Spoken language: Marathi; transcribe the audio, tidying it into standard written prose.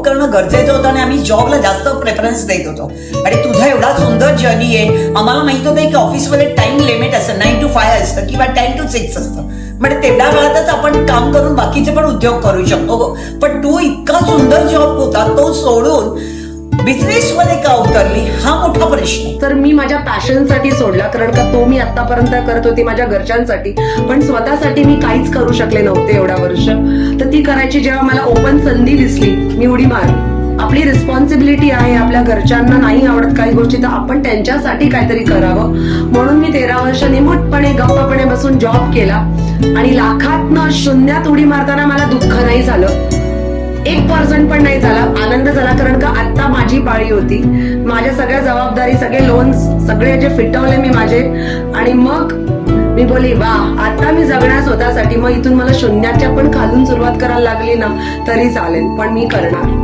करणं गरजेचं होतं आणि आम्ही जॉबला जास्त प्रेफरन्स देत होतो. आणि तुझा एवढा सुंदर जर्नी आहे. आम्हाला माहित होतं की ऑफिसमध्ये टाइम लिमिट असतं, 9 to 5 असतं किंवा 10 to 6 असतं. म्हणजे तेवढ्या वेळातच आपण काम करून बाकीचे पण उद्योग करू शकतो. पण तू इतका सुंदर जॉब होता तो सोडून बिझनेस मध्ये का उतरली हा मोठा प्रश्न आहे. तर मी माझ्या पॅशनसाठी सोडला, कारण का तो मी आतापर्यंत करत होती माझ्या घरच्यांसाठी, पण स्वतःसाठी मी काहीच करू शकले नव्हते एवढ्या वर्ष. तर ती करायची जेव्हा मला ओपन संधी दिसली मी उडी मारली. आपली रिस्पॉन्सिबिलिटी आहे, आपल्या घरच्यांना नाही आवडत काही गोष्टी तर आपण त्यांच्यासाठी काहीतरी करावं. म्हणून मी 13 वर्ष निमूटपणे गप्पपणे बसून जॉब केला आणि लाखातनं शून्यात उडी मारताना मला दुःख नाही झालं, 1% पण नाही झाला, आनंद झाला. कारण का आता माझी पाळी होती, माझ्या सगळ्या जबाबदारी, सगळे लोन्स सगळे जे फिटवले मी माझे. आणि मग मी बोली वा आता मी जगणार स्वतःसाठी. मग इथून मला शून्याच्या पण खालून सुरुवात करायला लागली ना तरी चालेल, पण मी करणार.